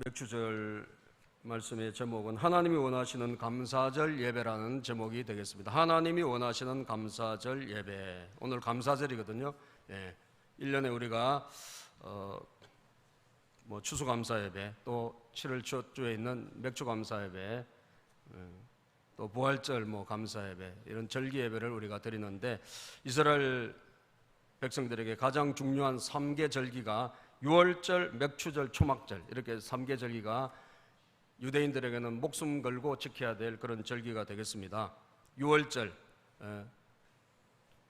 맥주절 말씀의 제목은 하나님이 원하시는 감사절 예배라는 제목이 되겠습니다. 하나님이 원하시는 감사절 예배. 오늘 감사절이거든요. 1년에 우리가 추수감사 예배, 또 7월 첫 주에 있는 맥주감사 예배, 또 부활절 감사 예배, 이런 절기 예배를 우리가 드리는데, 이스라엘 백성들에게 가장 중요한 3개 절기가 유월절, 맥추절, 초막절, 이렇게 3개 절기가 유대인들에게는 목숨 걸고 지켜야 될 그런 절기가 되겠습니다. 유월절,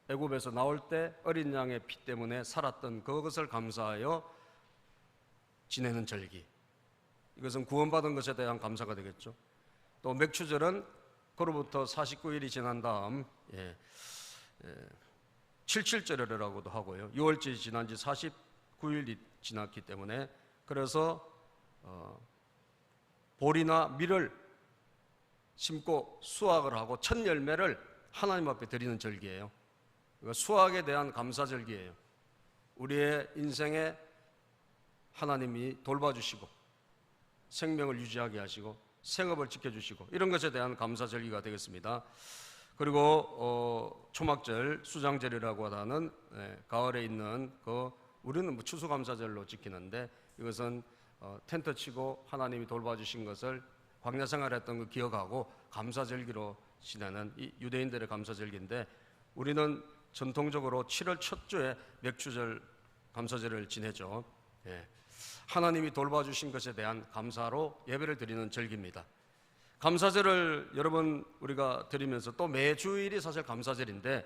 애굽에서 나올 때 어린 양의 피 때문에 살았던 그것을 감사하여 지내는 절기. 이것은 구원받은 것에 대한 감사가 되겠죠. 또 맥추절은 그로부터 49일이 지난 다음 77절이라고도 하고요. 6월절이 지난 지 49일이 지났기 때문에, 그래서 보리나 밀을 심고 수확을 하고 첫 열매를 하나님 앞에 드리는 절기예요. 그러니까 수확에 대한 감사절기예요. 우리의 인생에 하나님이 돌봐주시고 생명을 유지하게 하시고 생업을 지켜주시고 이런 것에 대한 감사절기가 되겠습니다. 그리고 초막절, 수장절이라고 하는 가을에 있는 우리는 추수감사절로 지키는데, 이것은 텐트 치고 하나님이 돌봐주신 것을 광야 생활했던 거 기억하고 감사절기로 지내는 이 유대인들의 감사절기인데, 우리는 전통적으로 7월 첫 주에 맥추절 감사절을 지내죠. 하나님이 돌봐주신 것에 대한 감사로 예배를 드리는 절기입니다. 감사절을 여러분 우리가 드리면서 또 매주일이 사실 감사절인데,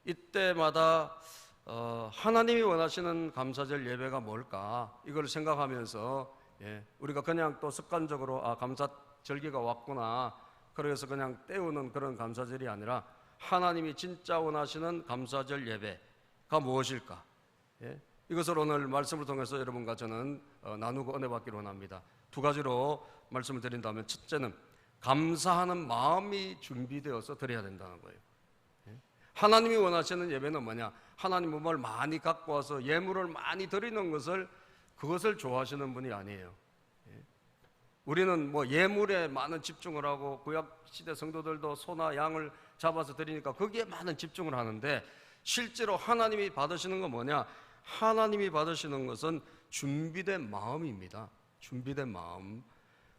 이때마다 하나님이 원하시는 감사절 예배가 뭘까, 이걸 생각하면서 우리가 그냥 또 습관적으로 감사절기가 왔구나, 그래서 그냥 때우는 그런 감사절이 아니라 하나님이 진짜 원하시는 감사절 예배가 무엇일까, 이것을 오늘 말씀을 통해서 여러분과 저는 나누고 은혜 받기를 원합니다. 두 가지로 말씀을 드린다면, 첫째는 감사하는 마음이 준비되어서 드려야 된다는 거예요. 하나님이 원하시는 예배는 뭐냐? 하나님은 뭘 많이 갖고 와서 예물을 많이 드리는 그것을 좋아하시는 분이 아니에요. 우리는 예물에 많은 집중을 하고, 구약시대 성도들도 소나 양을 잡아서 드리니까 거기에 많은 집중을 하는데, 실제로 하나님이 받으시는 건 뭐냐? 하나님이 받으시는 것은 준비된 마음입니다. 준비된 마음.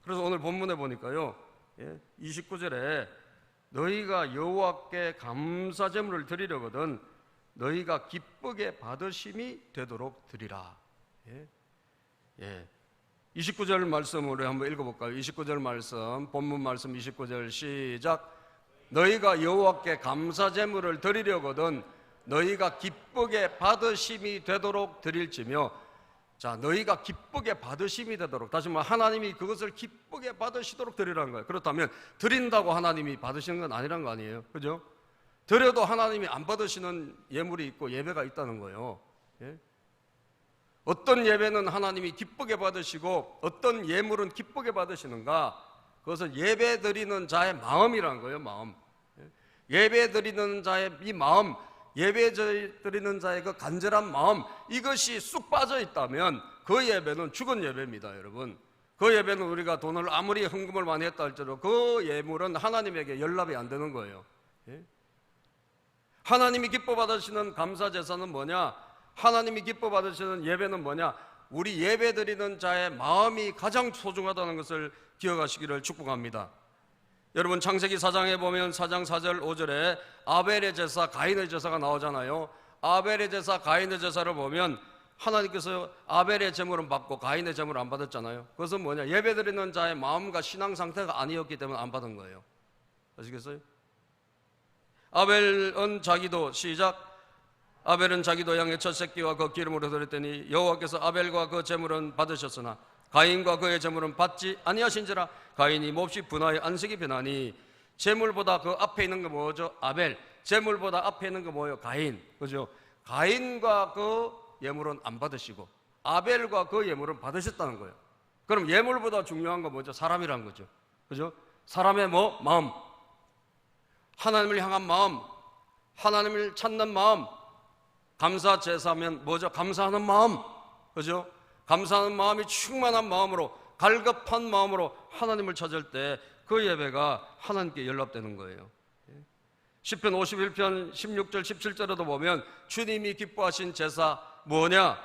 그래서 오늘 본문에 보니까요, 29절에 너희가 여호와께 감사제물을 드리려거든 너희가 기쁘게 받으심이 되도록 드리라. 29절 말씀으로 한번 읽어볼까요? 29절 말씀, 본문 말씀 29절 시작. 너희가 여호와께 감사제물을 드리려거든 너희가 기쁘게 받으심이 되도록 드릴지며. 자, 너희가 기쁘게 받으심이 되도록, 다시 말해 하나님이 그것을 기쁘게 받으시도록 드리라는 거예요. 그렇다면 드린다고 하나님이 받으시는 건 아니란 거 아니에요? 그죠? 드려도 하나님이 안 받으시는 예물이 있고 예배가 있다는 거예요. 어떤 예배는 하나님이 기쁘게 받으시고 어떤 예물은 기쁘게 받으시는가? 그것은 예배 드리는 자의 마음이라는 거예요. 마음. 예배 드리는 자의 이 마음, 예배 드리는 자의 그 간절한 마음, 이것이 쑥 빠져 있다면 그 예배는 죽은 예배입니다, 여러분. 그 예배는 우리가 돈을 아무리 헌금을 많이 했다 할지라도 그 예물은 하나님에게 연락이 안 되는 거예요. 하나님이 기뻐 받으시는 감사 제사는 뭐냐? 하나님이 기뻐 받으시는 예배는 뭐냐? 우리 예배 드리는 자의 마음이 가장 소중하다는 것을 기억하시기를 축복합니다. 여러분, 창세기 4장에 보면 4장 4절 5절에 아벨의 제사, 가인의 제사가 나오잖아요. 아벨의 제사, 가인의 제사를 보면 하나님께서 아벨의 제물은 받고 가인의 제물은 안 받았잖아요. 그것은 뭐냐? 예배드리는 자의 마음과 신앙 상태가 아니었기 때문에 안 받은 거예요. 아시겠어요? 아벨은 자기도, 시작. 아벨은 자기도 양의 첫 새끼와 그 기름으로 드렸더니 여호와께서 아벨과 그 제물은 받으셨으나 가인과 그의 제물은 받지 아니하신지라. 가인이 몹시 분하여 안색이 변하니. 제물보다 그 앞에 있는 거 뭐죠? 아벨. 제물보다 앞에 있는 거 뭐예요? 가인. 그죠? 가인과 그 예물은 안 받으시고 아벨과 그 예물은 받으셨다는 거예요. 그럼 예물보다 중요한 거 뭐죠? 사람이란 거죠. 그죠? 사람의 마음. 하나님을 향한 마음, 하나님을 찾는 마음. 감사 제사면 뭐죠? 감사하는 마음. 그죠? 감사하는 마음이 충만한 마음으로 갈급한 마음으로 하나님을 찾을 때 그 예배가 하나님께 연락되는 거예요. 시편 51편 16절 17절에도 보면 주님이 기뻐하신 제사 뭐냐?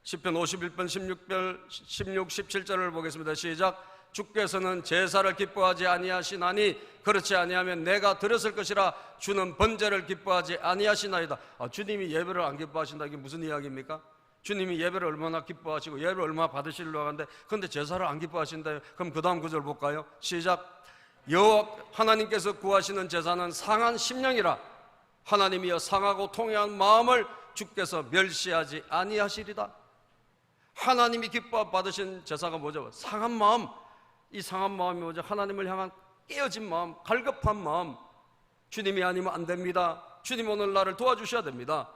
시편 51편 16, 17절을 보겠습니다. 시작. 주께서는 제사를 기뻐하지 아니하시나니 그렇지 아니하면 내가 들었을 것이라 주는 번제를 기뻐하지 아니하시나이다. 주님이 예배를 안 기뻐하신다. 이게 무슨 이야기입니까? 주님이 예배를 얼마나 기뻐하시고 예배를 얼마나 받으시려고 하는데 그런데 제사를 안 기뻐하신다. 그럼 그 다음 구절 볼까요? 시작. 여호와 하나님께서 구하시는 제사는 상한 심령이라 하나님이여 상하고 통회한 마음을 주께서 멸시하지 아니하시리다. 하나님이 기뻐 받으신 제사가 뭐죠? 상한 마음. 이 상한 마음이 뭐죠? 하나님을 향한 깨어진 마음, 갈급한 마음. 주님이 아니면 안 됩니다. 주님 오늘 나를 도와주셔야 됩니다.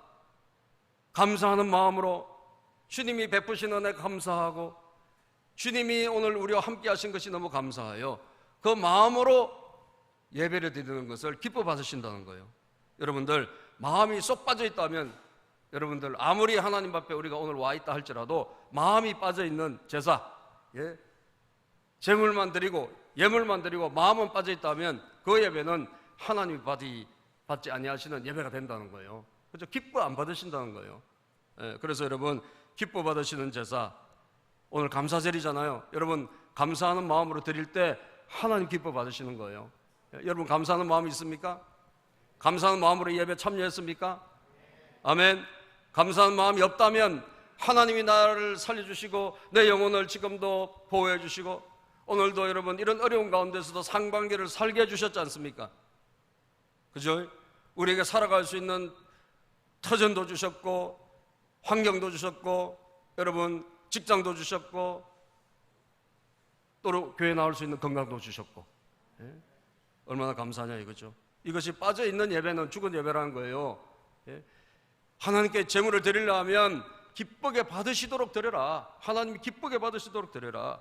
감사하는 마음으로 주님이 베푸신 은혜 감사하고 주님이 오늘 우리와 함께 하신 것이 너무 감사해요. 그 마음으로 예배를 드리는 것을 기뻐 받으신다는 거예요. 여러분들 마음이 쏙 빠져 있다면 여러분들 아무리 하나님 앞에 우리가 오늘 와 있다 할지라도 마음이 빠져 있는 제사, 제물만 드리고 예물만 드리고 마음은 빠져 있다면 그 예배는 하나님이 받지 아니하시는 예배가 된다는 거예요. 그렇죠? 기뻐 안 받으신다는 거예요. 그래서 여러분 기뻐 받으시는 제사, 오늘 감사절이잖아요. 여러분 감사하는 마음으로 드릴 때 하나님 기뻐 받으시는 거예요. 여러분 감사하는 마음이 있습니까? 감사하는 마음으로 예배 참여했습니까? 아멘. 감사하는 마음이 없다면 하나님이 나를 살려주시고 내 영혼을 지금도 보호해 주시고 오늘도 여러분 이런 어려운 가운데서도 상반기를 살게 해주셨지 않습니까? 그죠? 우리에게 살아갈 수 있는 터전도 주셨고 환경도 주셨고 여러분 직장도 주셨고 또 교회 나올 수 있는 건강도 주셨고 얼마나 감사하냐 이거죠. 이것이 빠져있는 예배는 죽은 예배라는 거예요. 하나님께 제물을 드리려면 기쁘게 받으시도록 드려라. 하나님이 기쁘게 받으시도록 드려라.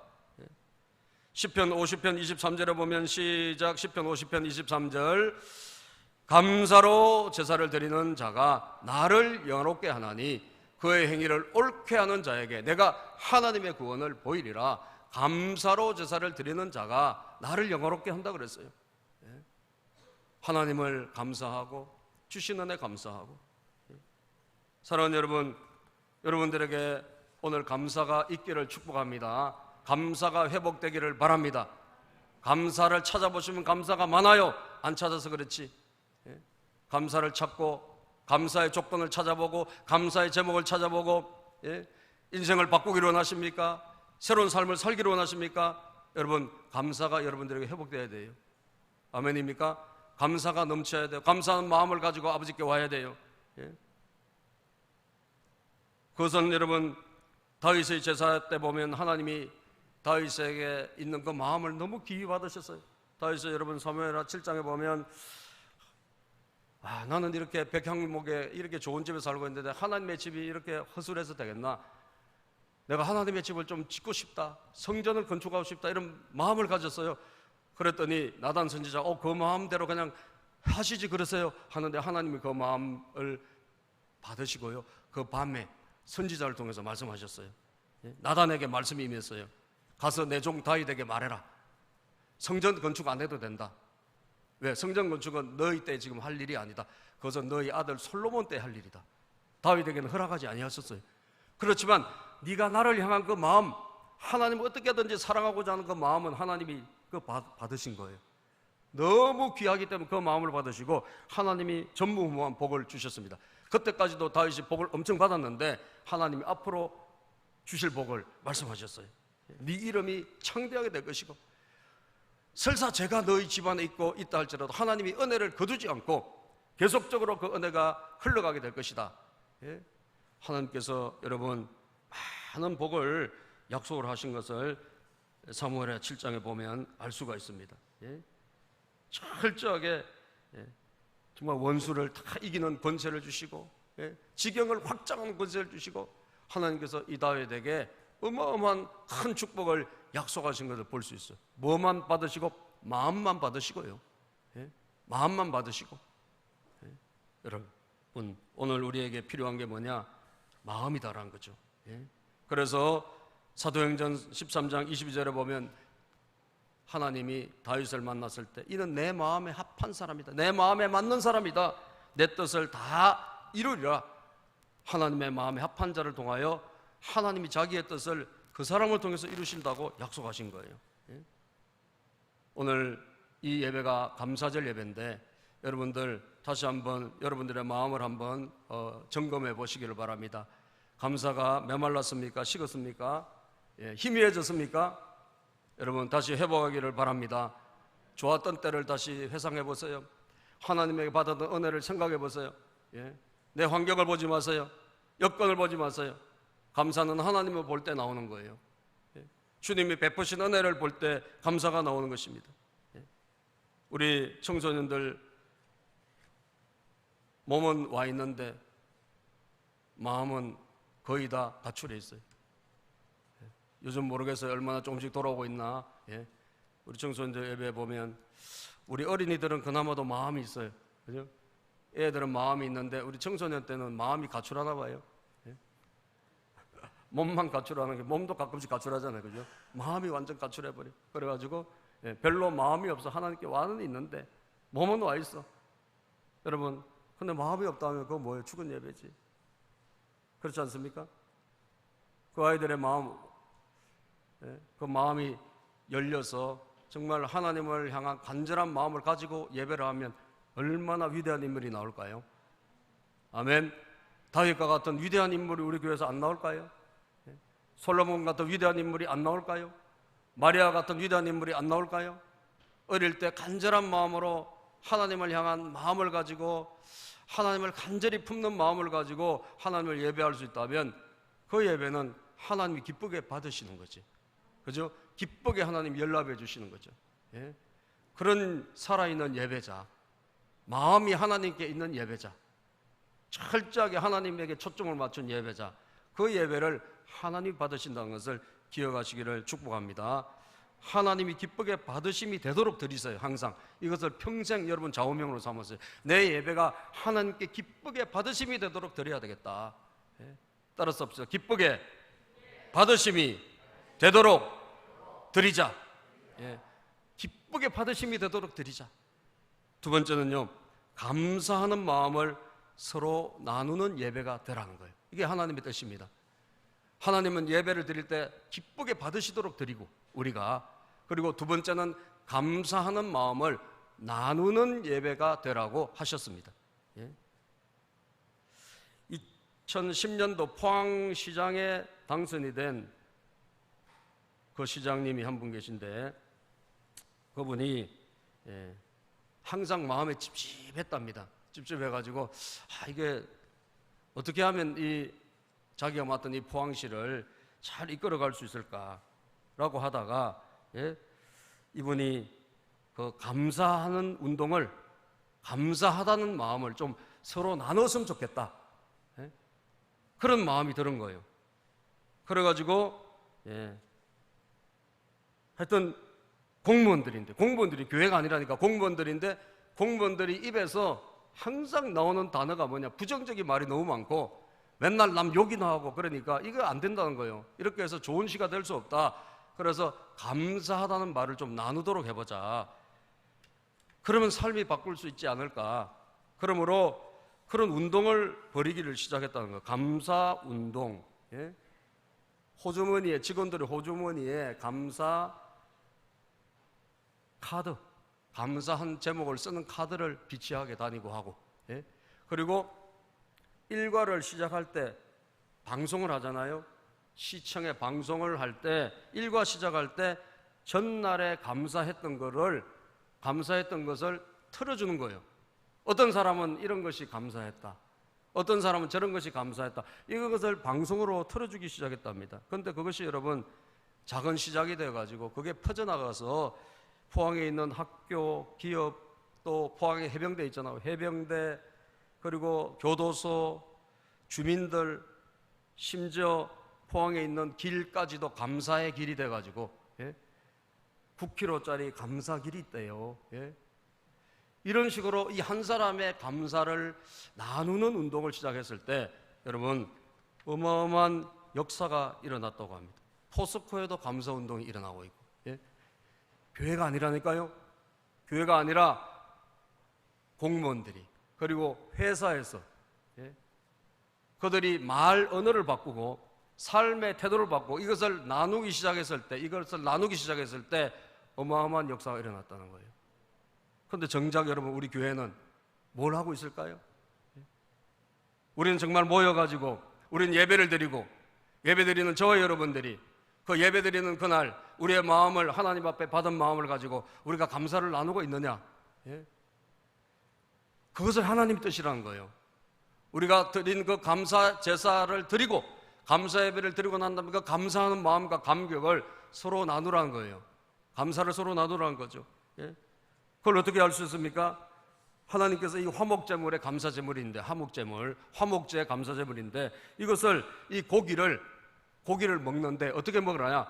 시편 50편 23절에 보면 시작. 시편 50편 23절 감사로 제사를 드리는 자가 나를 영화롭게 하나니 그의 행위를 옳게 하는 자에게 내가 하나님의 구원을 보이리라. 감사로 제사를 드리는 자가 나를 영화롭게 한다 그랬어요. 하나님을 감사하고 주신 은혜 감사하고. 사랑하는 여러분, 여러분들에게 오늘 감사가 있기를 축복합니다. 감사가 회복되기를 바랍니다. 감사를 찾아보시면 감사가 많아요. 안 찾아서 그렇지. 감사를 찾고 감사의 조건을 찾아보고 감사의 제목을 찾아보고 인생을 바꾸기를 원하십니까? 새로운 삶을 살기를 원하십니까? 여러분 감사가 여러분들에게 회복되어야 돼요. 아멘입니까? 감사가 넘쳐야 돼요. 감사하는 마음을 가지고 아버지께 와야 돼요. 그것은 여러분 다윗의 제사 때 보면 하나님이 다윗에게 있는 그 마음을 너무 기이 받으셨어요. 다윗의 여러분 사무엘하 7장에 보면 나는 이렇게 백향목에 이렇게 좋은 집에 살고 있는데 하나님의 집이 이렇게 허술해서 되겠나? 내가 하나님의 집을 좀 짓고 싶다. 성전을 건축하고 싶다. 이런 마음을 가졌어요. 그랬더니 나단 선지자 그 마음대로 그냥 하시지 그러세요 하는데 하나님이 그 마음을 받으시고요. 그 밤에 선지자를 통해서 말씀하셨어요. 나단에게 말씀이 임했어요. 가서 내 종 다윗에게 말해라. 성전 건축 안 해도 된다. 왜? 성전 건축은 너희 때 지금 할 일이 아니다. 그것은 너희 아들 솔로몬 때 할 일이다. 다윗에게는 허락하지 아니하셨어요. 그렇지만 네가 나를 향한 그 마음, 하나님 어떻게든지 사랑하고자 하는 그 마음은 하나님이 받으신 거예요. 너무 귀하기 때문에 그 마음을 받으시고 하나님이 전무후무한 복을 주셨습니다. 그때까지도 다윗이 복을 엄청 받았는데 하나님이 앞으로 주실 복을 말씀하셨어요. 네 이름이 창대하게 될 것이고 설사 제가 너희 집안에 있다 할지라도 하나님이 은혜를 거두지 않고 계속적으로 그 은혜가 흘러가게 될 것이다. 하나님께서 여러분 많은 복을 약속을 하신 것을 사무엘하 7장에 보면 알 수가 있습니다. 철저하게 정말 원수를 다 이기는 권세를 주시고 지경을 확장하는 권세를 주시고 하나님께서 이 다윗에게 어마어마한 큰 축복을 약속하신 것을 볼 수 있어요. 뭐만 받으시고 마음만 받으시고요. 마음만 받으시고. 여러분 오늘 우리에게 필요한 게 뭐냐? 마음이다라는 거죠. 그래서 사도행전 13장 22절에 보면 하나님이 다윗을 만났을 때 이는 내 마음에 합한 사람이다, 내 마음에 맞는 사람이다, 내 뜻을 다 이루리라. 하나님의 마음에 합한 자를 통하여 하나님이 자기의 뜻을 그 사람을 통해서 이루신다고 약속하신 거예요. 오늘 이 예배가 감사절 예배인데 여러분들 다시 한번 여러분들의 마음을 한번 점검해 보시기를 바랍니다. 감사가 메말랐습니까? 식었습니까? 희미해졌습니까? 여러분 다시 회복하기를 바랍니다. 좋았던 때를 다시 회상해 보세요. 하나님에게 받았던 은혜를 생각해 보세요. 내 환경을 보지 마세요. 여건을 보지 마세요. 감사는 하나님을 볼 때 나오는 거예요. 주님이 베푸신 은혜를 볼 때 감사가 나오는 것입니다. 우리 청소년들 몸은 와 있는데 마음은 거의 다 가출해 있어요. 요즘 모르겠어요. 얼마나 조금씩 돌아오고 있나. 우리 청소년들 예배 보면 우리 어린이들은 그나마도 마음이 있어요. 그죠? 애들은 마음이 있는데 우리 청소년 때는 마음이 가출하나 봐요. 몸만 가출하는 게, 몸도 가끔씩 가출하잖아요. 그죠? 마음이 완전 가출해버려. 그래가지고 별로 마음이 없어. 하나님께 와는 있는데 몸은 와 있어. 여러분, 근데 마음이 없다면 그거 뭐예요? 죽은 예배지. 그렇지 않습니까? 그 아이들의 마음, 그 마음이 열려서 정말 하나님을 향한 간절한 마음을 가지고 예배를 하면 얼마나 위대한 인물이 나올까요? 아멘. 다윗과 같은 위대한 인물이 우리 교회에서 안 나올까요? 솔로몬 같은 위대한 인물이 안 나올까요? 마리아 같은 위대한 인물이 안 나올까요? 어릴 때 간절한 마음으로 하나님을 향한 마음을 가지고 하나님을 간절히 품는 마음을 가지고 하나님을 예배할 수 있다면 그 예배는 하나님이 기쁘게 받으시는 거지. 그죠? 기쁘게 하나님 연락해 주시는 거죠. 그런 살아있는 예배자, 마음이 하나님께 있는 예배자, 철저하게 하나님에게 초점을 맞춘 예배자, 그 예배를 하나님이 받으신다는 것을 기억하시기를 축복합니다. 하나님이 기쁘게 받으심이 되도록 드리세요. 항상 이것을 평생 여러분 좌우명으로 삼으세요. 내 예배가 하나님께 기쁘게 받으심이 되도록 드려야 되겠다. 따라서 합시다. 기쁘게 받으심이 되도록 드리자. 기쁘게 받으심이 되도록 드리자. 두 번째는요, 감사하는 마음을 서로 나누는 예배가 되라는 거예요. 이게 하나님의 뜻입니다. 하나님은 예배를 드릴 때 기쁘게 받으시도록 드리고 우리가, 그리고 두 번째는 감사하는 마음을 나누는 예배가 되라고 하셨습니다. 2010년도 포항시장에 당선이 된 그 시장님이 한 분 계신데 그분이 항상 마음에 찝찝했답니다. 찝찝해가지고 이게 어떻게 하면 이 자기가 맡은 이 포항시를 잘 이끌어갈 수 있을까라고 하다가 이분이 그 감사하는 운동을, 감사하다는 마음을 좀 서로 나눴으면 좋겠다, 그런 마음이 드는 거예요. 그래가지고 하여튼 공무원들이 교회가 아니라니까 공무원들인데, 공무원들이 입에서 항상 나오는 단어가 뭐냐, 부정적인 말이 너무 많고 맨날 남 욕이나 하고, 그러니까 이거 안 된다는 거예요. 이렇게 해서 좋은 시가 될 수 없다. 그래서 감사하다는 말을 좀 나누도록 해보자. 그러면 삶이 바꿀 수 있지 않을까. 그러므로 그런 운동을 벌이기를 시작했다는 거예요. 감사 운동. 호주머니에, 직원들의 호주머니에 감사 카드, 감사한 제목을 쓰는 카드를 비치하게 다니고 하고, 그리고 일과를 시작할 때 방송을 하잖아요. 시청에 방송을 할 때, 일과 시작할 때 전날에 감사했던 것을 틀어주는 거예요. 어떤 사람은 이런 것이 감사했다, 어떤 사람은 저런 것이 감사했다, 이것을 방송으로 틀어주기 시작했답니다. 그런데 그것이 여러분 작은 시작이 되어가지고 그게 퍼져나가서 포항에 있는 학교, 기업, 또 포항에 해병대 있잖아요. 해병대, 그리고 교도소, 주민들, 심지어 포항에 있는 길까지도 감사의 길이 돼가지고 9km짜리 감사길이 있대요. 이런 식으로 이 한 사람의 감사를 나누는 운동을 시작했을 때 여러분 어마어마한 역사가 일어났다고 합니다. 포스코에도 감사 운동이 일어나고 있고, 예? 교회가 아니라니까요. 교회가 아니라 공무원들이, 그리고 회사에서, 예? 그들이 말 언어를 바꾸고 삶의 태도를 바꾸고 이것을 나누기 시작했을 때 어마어마한 역사가 일어났다는 거예요. 그런데 정작 여러분, 우리 교회는 뭘 하고 있을까요? 우리는 정말 모여가지고 우리는 예배를 드리고, 예배 드리는 저와 여러분들이 그 예배 드리는 그날 우리의 마음을, 하나님 앞에 받은 마음을 가지고 우리가 감사를 나누고 있느냐? 예? 그것을 하나님 뜻이라는 거예요. 우리가 드린 그 감사 제사를 드리고 감사 예배를 드리고 난 다음에 그 감사하는 마음과 감격을 서로 나누라는 거예요. 감사를 서로 나누라는 거죠. 예? 그걸 어떻게 알 수 있습니까? 하나님께서 이 화목제물의 감사제물인데, 화목제 감사제물인데, 이것을, 이 고기를 먹는데 어떻게 먹으라냐?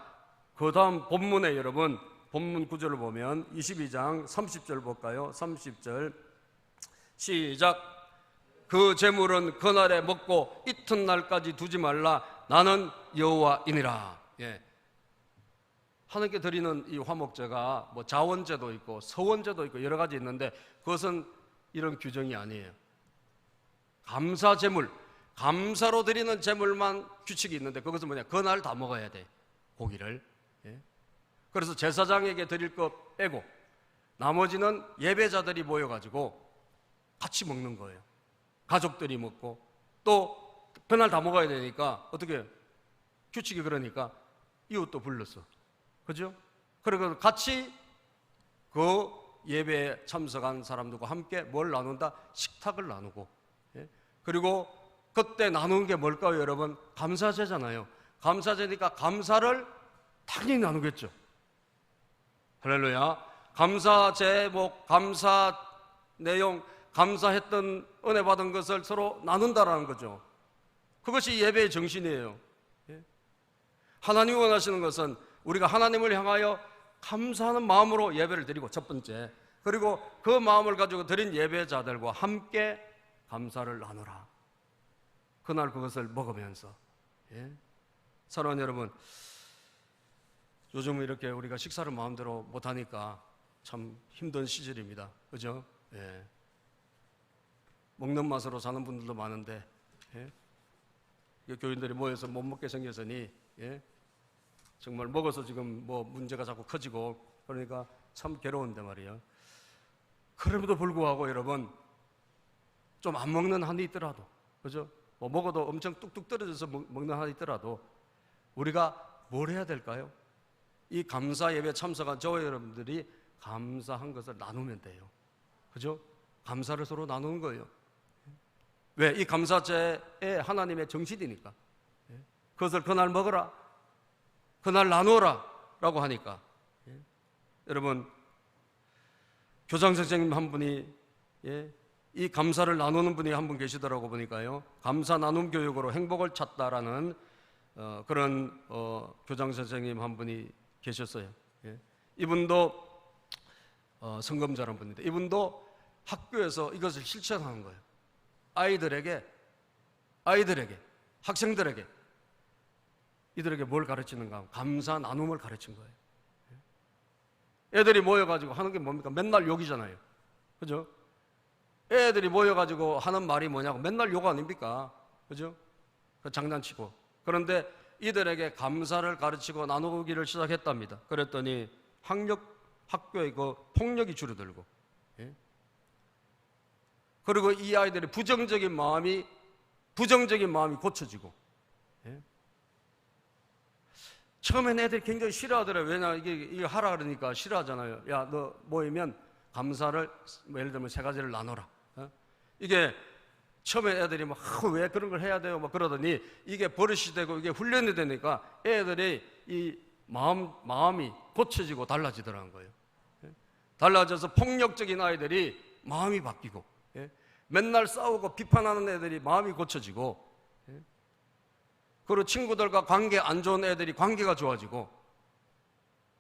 그 다음 본문에 여러분, 본문 구절을 보면 22장 30절 볼까요? 30절 시작. 그 제물은 그날에 먹고 이튿날까지 두지 말라. 나는 여호와이니라. 예. 하나님께 드리는 이 화목제가 뭐 자원제도 있고 서원제도 있고 여러 가지 있는데, 그것은 이런 규정이 아니에요. 감사제물, 감사로 드리는 제물만 규칙이 있는데, 그것은 뭐냐? 그날 다 먹어야 돼, 고기를. 예? 그래서 제사장에게 드릴 것 빼고 나머지는 예배자들이 모여가지고 같이 먹는 거예요. 가족들이 먹고, 또 그날 다 먹어야 되니까 어떻게, 규칙이 그러니까 이웃도 불렀어. 그죠? 그리고 같이 그 예배에 참석한 사람들과 함께 뭘 나눈다? 식탁을 나누고. 예? 그리고 그때 나누는 게 뭘까요, 여러분? 감사제잖아요. 감사제니까 감사를 당연히 나누겠죠. 할렐루야. 감사 제목, 감사 내용, 감사했던 은혜 받은 것을 서로 나눈다라는 거죠. 그것이 예배의 정신이에요. 예? 하나님이 원하시는 것은 우리가 하나님을 향하여 감사하는 마음으로 예배를 드리고, 첫 번째, 그리고 그 마음을 가지고 드린 예배자들과 함께 감사를 나누라. 그날 그것을 먹으면서. 예? 사랑하는 여러분, 요즘 이렇게 우리가 식사를 마음대로 못하니까 참 힘든 시절입니다. 그죠? 예. 먹는 맛으로 사는 분들도 많은데, 예? 교인들이 모여서 못 먹게 생겼으니, 예? 정말 먹어서 지금 뭐 문제가 자꾸 커지고, 그러니까 참 괴로운데 말이에요. 그럼에도 불구하고 여러분, 좀 안 먹는 한이 있더라도, 그죠? 뭐 먹어도 엄청 뚝뚝 떨어져서 먹는 한이 있더라도 우리가 뭘 해야 될까요? 이 감사 예배에 참석한 저와 여러분들이 감사한 것을 나누면 돼요. 그죠? 감사를 서로 나누는 거예요. 왜? 이 감사제의 하나님의 정신이니까. 그것을 그날 먹어라, 그날 나누어라 라고 하니까. 여러분, 교장 선생님 한 분이, 이 감사를 나누는 분이 한 분 계시더라고 보니까요. 감사 나눔 교육으로 행복을 찾다라는 그런 교장 선생님 한 분이 계셨어요. 이분도 성검자라는 분인데, 이분도 학교에서 이것을 실천하는 거예요. 아이들에게, 학생들에게, 이들에게 뭘 가르치는가? 감사 나눔을 가르친 거예요. 애들이 모여가지고 하는 게 뭡니까? 맨날 욕이잖아요. 그죠? 애들이 모여가지고 하는 말이 뭐냐고, 맨날 욕 아닙니까? 그죠? 장난치고. 그런데 이들에게 감사를 가르치고 나누기를 시작했답니다. 그랬더니 학교의 그 폭력이 줄어들고, 그리고 이 아이들의 부정적인 마음이 고쳐지고. 처음엔 애들이 굉장히 싫어하더라고요. 왜냐, 이게 하라 그러니까 싫어하잖아요. 야, 너 모이면 감사를, 예를 들면 3가지를 나눠라. 이게 처음에 애들이 막, 왜 그런 걸 해야 돼요? 막 그러더니 이게 버릇이 되고 이게 훈련이 되니까 애들이 이 마음이 고쳐지고 달라지더라는 거예요. 달라져서 폭력적인 아이들이 마음이 바뀌고, 맨날 싸우고 비판하는 애들이 마음이 고쳐지고, 그리고 친구들과 관계 안 좋은 애들이 관계가 좋아지고,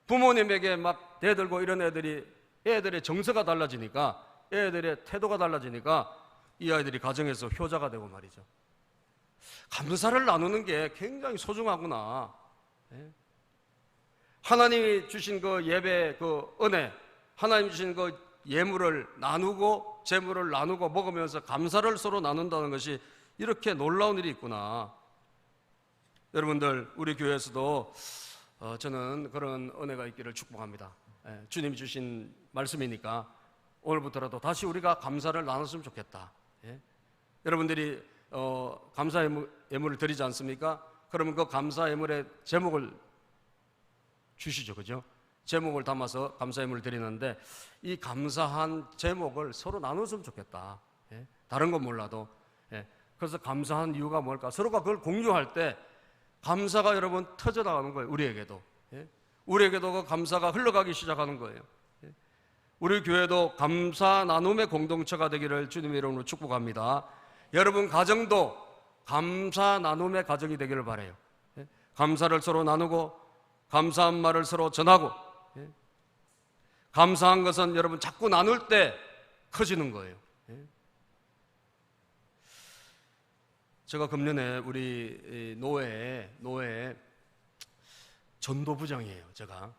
부모님에게 막 대들고 이런 애들의 정서가 달라지니까, 애들의 태도가 달라지니까 이 아이들이 가정에서 효자가 되고 말이죠. 감사를 나누는 게 굉장히 소중하구나. 하나님이 주신 그 예배, 그 은혜, 하나님 주신 그 예물을 나누고 재물을 나누고 먹으면서 감사를 서로 나눈다는 것이 이렇게 놀라운 일이 있구나. 여러분들, 우리 교회에서도 저는 그런 은혜가 있기를 축복합니다. 주님이 주신 말씀이니까 오늘부터라도 다시 우리가 감사를 나눴으면 좋겠다. 여러분들이 감사 예물을 드리지 않습니까? 그러면 그 감사 예물의 제목을 주시죠, 그죠? 제목을 담아서 감사 예물을 드리는데 이 감사한 제목을 서로 나눴으면 좋겠다. 다른 건 몰라도. 그래서 감사한 이유가 뭘까? 서로가 그걸 공유할 때 감사가 여러분 터져나가는 거예요. 우리에게도. 우리에게도 그 감사가 흘러가기 시작하는 거예요. 우리 교회도 감사 나눔의 공동체가 되기를 주님의 이름으로 축복합니다. 여러분 가정도 감사 나눔의 가정이 되기를 바라요. 감사를 서로 나누고 감사한 말을 서로 전하고, 감사한 것은 여러분 자꾸 나눌 때 커지는 거예요. 제가 금년에 우리 노회에 전도부장이에요. 제가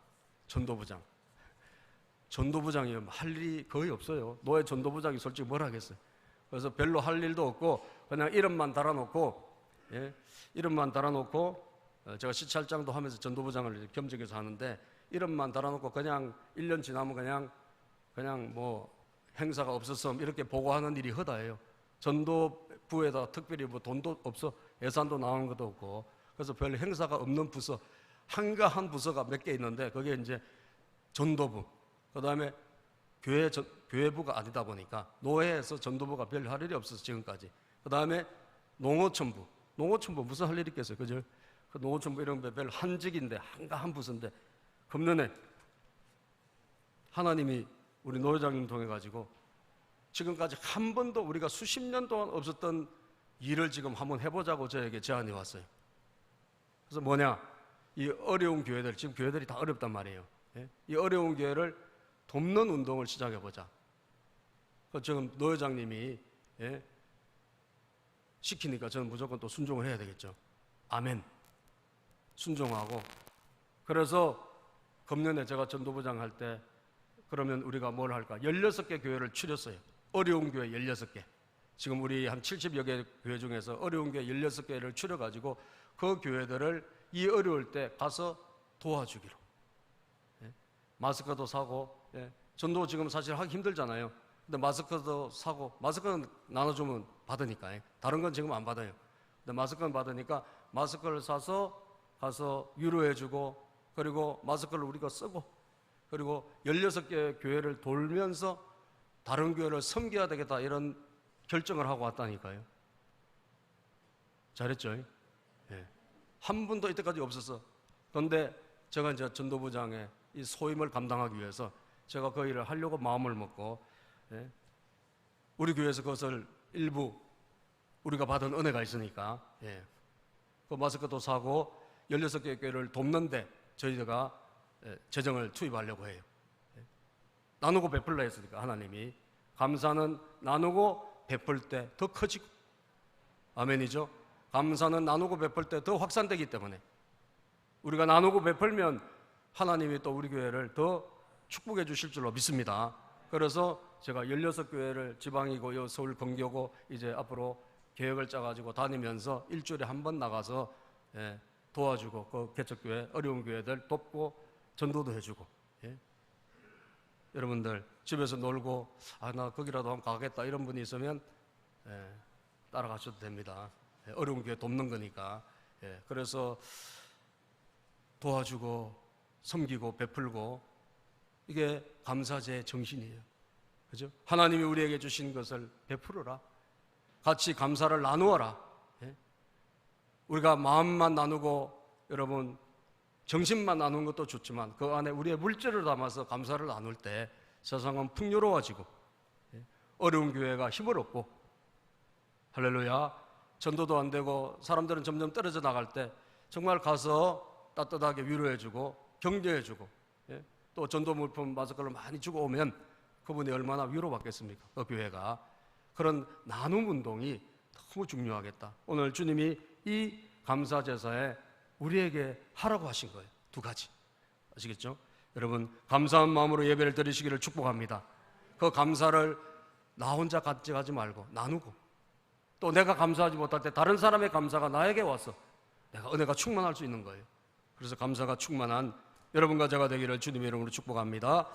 전도부장이에요. 할 일이 거의 없어요. 노회 전도부장이 솔직히 뭘 하겠어요. 그래서 별로 할 일도 없고 그냥 이름만 달아놓고, 제가 시찰장도 하면서 전도부장을 겸직해서 하는데 이름만 달아놓고 그냥 1년 지나면 그냥 뭐 행사가 없었음 이렇게 보고하는 일이 허다해요. 전도부에다 특별히 뭐 돈도 없어, 예산도 나오는 것도 없고, 그래서 별 행사가 없는 부서, 한가한 부서가 몇 개 있는데 그게 이제 전도부, 그 다음에 교회부가 아니다 보니까 노회에서 전도부가 별 할 일이 없어서 지금까지, 그 다음에 농어촌부 무슨 할 일이 있겠어요, 그죠? 그 농어촌부 이런 게 별 한직인데 한가한 부서인데 금년에 하나님이 우리 노 회장님 통해 가지고 지금까지 한 번도 우리가 수십 년 동안 없었던 일을 지금 한번 해보자고 저에게 제안이 왔어요. 그래서 뭐냐, 이 어려운 교회들, 지금 교회들이 다 어렵단 말이에요. 이 어려운 교회를 돕는 운동을 시작해보자. 지금 노 회장님이 시키니까 저는 무조건 또 순종을 해야 되겠죠. 아멘. 순종하고, 그래서 금년에 제가 전도부장 할 때 그러면 우리가 뭘 할까? 16개 교회를 추렸어요. 어려운 교회 16개. 지금 우리 한 70여 개 교회 중에서 어려운 교회 16개를 추려가지고 그 교회들을 이 어려울 때 가서 도와주기로. 마스크도 사고, 전도 지금 사실 하기 힘들잖아요. 근데 마스크도 사고, 마스크는 나눠주면 받으니까, 다른 건 지금 안 받아요. 근데 마스크는 받으니까 마스크를 사서 가서 위로해주고, 그리고 마스크를 우리가 쓰고, 그리고 16개 교회를 돌면서 다른 교회를 섬겨야 되겠다 이런 결정을 하고 왔다니까요. 잘했죠? 한 분도 이때까지 없었어. 그런데 제가 이제 전도부장의 이 소임을 감당하기 위해서 제가 그 일을 하려고 마음을 먹고, 우리 교회에서 그것을 일부 우리가 받은 은혜가 있으니까, 그 마스크도 사고 16개 교회를 돕는데 저희가 재정을 투입하려고 해요. 나누고 베풀라 했으니까 하나님이. 감사는 나누고 베풀 때 더 커지고, 아멘이죠. 감사는 나누고 베풀 때 더 확산되기 때문에 우리가 나누고 베풀면 하나님이 또 우리 교회를 더 축복해 주실 줄로 믿습니다. 그래서 제가 16교회를 지방이고 서울 근교고 이제 앞으로 계획을 짜가지고 다니면서 일주일에 한 번 나가서 도와주고, 그 개척교회 어려운 교회들 돕고 전도도 해주고. 여러분들 집에서 놀고 나 거기라도 한번 가겠다 이런 분이 있으면 따라가셔도 됩니다. 어려운 교회 돕는 거니까. 그래서 도와주고 섬기고 베풀고, 이게 감사제의 정신이에요. 그죠? 하나님이 우리에게 주신 것을 베풀어라. 같이 감사를 나누어라. 우리가 마음만 나누고 여러분 정신만 나누는 것도 좋지만 그 안에 우리의 물질을 담아서 감사를 나눌 때 세상은 풍요로워지고, 어려운 교회가 힘을 얻고, 할렐루야, 전도도 안 되고 사람들은 점점 떨어져 나갈 때 정말 가서 따뜻하게 위로해주고 격려해주고, 또 전도 물품 마스크를 많이 주고 오면 그분이 얼마나 위로받겠습니까? 그 교회가. 그런 나눔 운동이 너무 중요하겠다. 오늘 주님이 이 감사제사에 우리에게 하라고 하신 거예요. 두 가지. 아시겠죠? 여러분 감사한 마음으로 예배를 드리시기를 축복합니다. 그 감사를 나 혼자 가져가지 말고 나누고, 또 내가 감사하지 못할 때 다른 사람의 감사가 나에게 와서 내가 은혜가 충만할 수 있는 거예요. 그래서 감사가 충만한 여러분과 제가 되기를 주님의 이름으로 축복합니다.